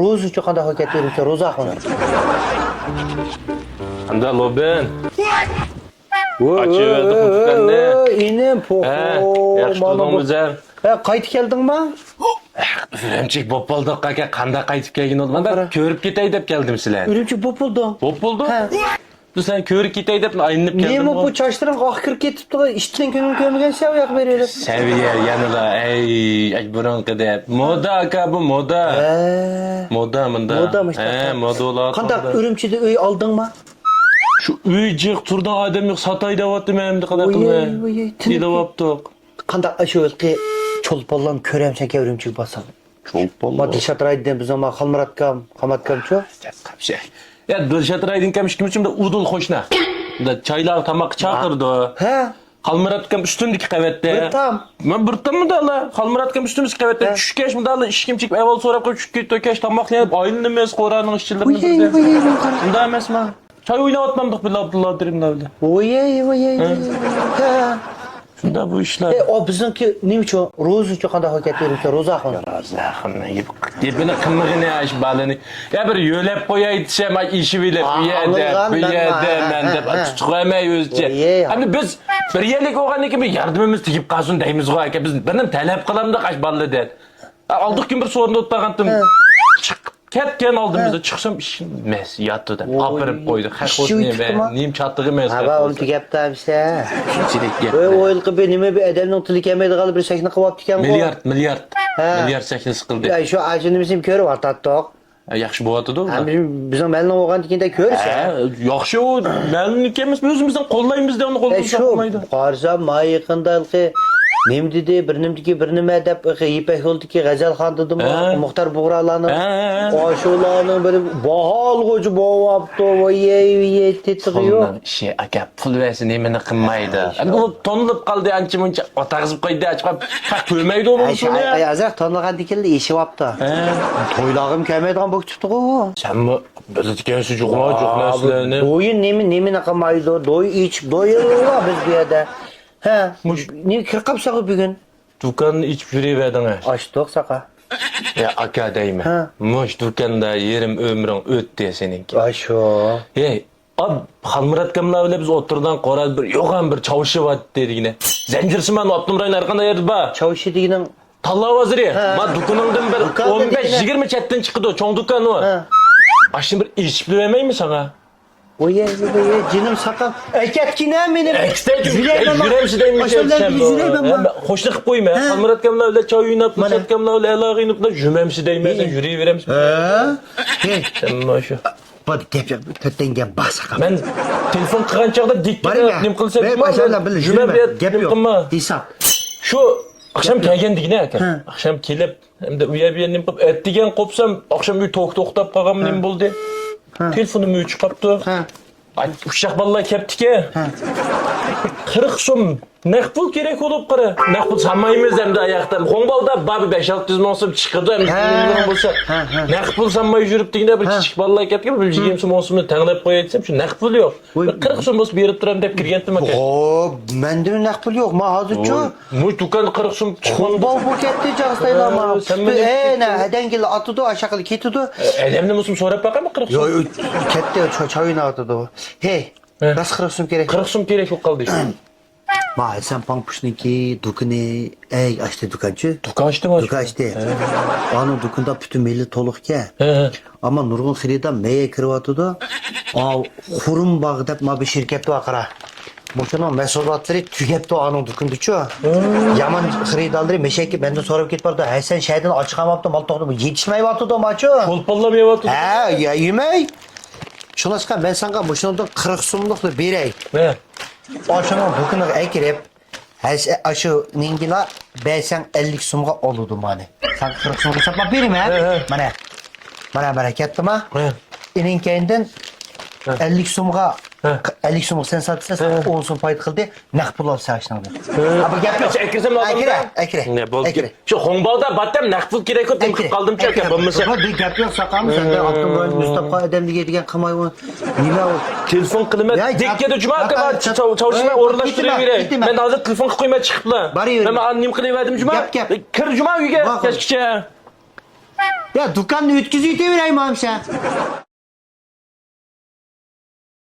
ro'za uchun qanday harakat beruvchi ro'za xona. Qanday loben? Açıverdi kutukanne. İnim po'xo. Yaxshi turdingmiz ham. Qaytib keldingmi? Ürümçik bo'p bo'ldi aka, qanday qaytib kelgin olmanda ko'rib ketay deb keldim sizlarni. Urumchi bo'p bo'ldi. Bo'p bo'ldi? Bu sen ko'rib ketay deb aynib keldim. Nima bu choshlarың oq kirib ketibdi? Ishdan ko'ngil ko'rmagan sev yoq beradi. Seviye yanıla ey burunqi deb. Moda aka bu moda. Moda mında. Modamış. Moda olar. Qanday Urumchida uy oldingmi? Şu uy jiq turdan odam yo'q sotay deyapti menimni qadaqimi. Deyapti. Qanday shu ilqi cho'lponlar ko'ramsan ke Urumchi bosam. Cho'lpon. Ma Dilshod Raydin biz ama Xalmuratkam, Xamatkamchu. Qapsha. Ya Dilshod Raydin kam ishtimchimda udul qo'shna. Da çaylar tamoq chaqirdi. Ha? Xalmuratkam üstündeki qavatda. Tam. Men bir tamda ala Xalmuratkam üstündeki qavatda tushkash mundala ishkimchik avval so'rab qo'yib tushib to'kash tamoq yeb oyilni emas qo'raning ishchilarini birda. Shunda emasmi? Çay oynayotmamdık bile Abdullah derim davle. Oy. Ha. Shunda bu ishlar. O bizniki nima uchun ro'za uchun qanday harakat beruvchi ro'za xona. Ro'za yebini qimligini ash balini. Ya bir yo'lab qo'yay desam ishi bilib bu yerda men deb tutqamay o'zicha. Endi biz bir yerlik olgandan keyin bir yordamimiz tegib qolsin deymiz-ku aka. Biz birini talab qilamiz qash baladan. Aldık gün bir sorunda o'tmagandim. Chiq ketken aldım bize çıksam işin mes yattı da apırıp koyduk. Hakot neyim çattığı mes. Ha onu gaptamsa. Şunchilik gap. O'yil qilib nima bir adamning tili kelmaydi qolib bir shakni qilib olibdi ekan. Milyard shakni siqildi. Ya shu ajinimizni ko'rib o'tatdiq. Yaxshi bo'lyapti-da. Bizning malning o'g'andikida ko'rsa. Yaxshi u malniki emas, o'zimizdan qo'llaymiz da uni qo'ldan olmaydi. Qarsa may yaqindalqi Nim dedi, bir nima deb Ipak yo'ldiki G'azalxon dedimi? Muxtar Bug'ralaning oshularning bir baholg'uchi bo'lyapti. Voy, tetig'i yo'q. Ishi aka pul versin nimani qilmaydi. Bu tonilib qoldi ancha-muncha otag'izib qo'ydi, chiqib to'ymaydi u buni. Azar tonilgan dikildi, eshiyapti. To'ylag'im kelmaydigan bo'lib chiqdi-ku. Senmi biladigansiz yo'qmi, yo'q narsalarni. Do'yin nimani qilmaydi? Do'y ich, do'yillar biz bu yerda. Ha, ne kirqapsa bugün? Dükkanı içip yürüyeverdin ha. Açtık saka. Ya aka deyme. Muş dükkanda yerim ömrün öttü seninki. Aşo. Hey, ab Xalmuratkam bile biz oturdan qoral bir yo'g'an bir çavuşu var dedigine. Zencirsiman Abdumrayın arkanda yerdi ba. Çavuşu dediginin Talla vaziri. Ma dükkanından bir 15-20 çetten çıktı o çoğun dükkanı var. Aşın bir içip vermeyeyim mi sana? Oy, canım sakal. Erketkine benim. Yüreğimsideymiş. Hoşuna qilib qo'yma. Xalmuratkamlar bilan choy o'ynab, Dilshodkamlar bilan aloqa o'ynab, yurmaymiz, yuraveramiz. Hey. Sen shu. Bak töttengen basaka. Men telefon qilgan chog'da dikkat nim qilsam, gap yo'q. Hesab. Shu akşam kelgandigina aka. Akşam kelib, hamda u yer nim qilib etdigan qopsam, akşam uy to'xtab qolgan nim bo'ldi. Telefonum uy chiqibdi. Uşaq balalar keptiki. 40 so'm naq pul kerak bo'lib qara. Naq pul sanmaymiz hamda oyoqdan. Qo'ngbolda babi 5-600 ming so'm chiqdi. Million bo'lsa. Naq pul sanmay yuribdigina bir kichik balalar keptiki, bir 20 so'm so'mni tanglab qo'yaysam, shu naq pul yo'q. 40 so'm bo'lsa berib turam deb kirgandim aka. Xo'p, menda naq pul yo'q. Men hozircha bu do'kon 40 so'm qo'ngol bu ketdi jag'istaylarma. Na, hadangil atudi, aşaqil ketdi. Adamni musim so'rab baqami 40 so'm? Yo'q, ketdi, choyini atdi. Hey, ras 40 so'm kerak. 40 so'm kerak yo'q qoldi. Ma sen pankpushniki dükkanı açtı dükkancı. Dükkan açtı mı? Dükkan açtı. Onun dükkanda bütün meyli toluk ki. Ama nurgun xirida meye kırvatı da. Xurum bağı dep ma bir şirketi vakara. Boşuna mesulatları tügepti onun dükkanda ço. Yaman xiridaları meşeki benden sorup git barda. Hey sen şeyden açıkamaptı mal toxtum yetişmeyi vatı da maço. Çolpallamaya vatı. Ya yemey. Şunaskan ben sana boşuna 40 so'mlik da berey. Ne? Aşağıdan dükkanı ekirip, aşı ningila 50 so'mga olurdu mani. Sen 40 so'mga satma bereyim ha? Mana bereketli ma? İnin kendinden 50 so'mga 50 so'mga sen satsan 10 so'm payt qildi, naq pul olsa aşağıdan. Abi gap yo'q. Ekirsem lazım. Ekire. Ne bo'ldi? Şu Xonbolda batam naq pul kerak deb qoldim aka. Bo'lmasa bir gap yo'q saqamiz. Sende Abdumro'nun Mustafa adamga deydigan qilmay u. Nima u? Telefon qilma. Dekkada juma aka çavuşma o'rnashtiravering. Men hozir telefon qilib qo'ymay chiqibman. Men nim qilaverdim juma. Kir juma uyga kechgacha. Ya dükkanını ötküzüyü devireyim abi sen.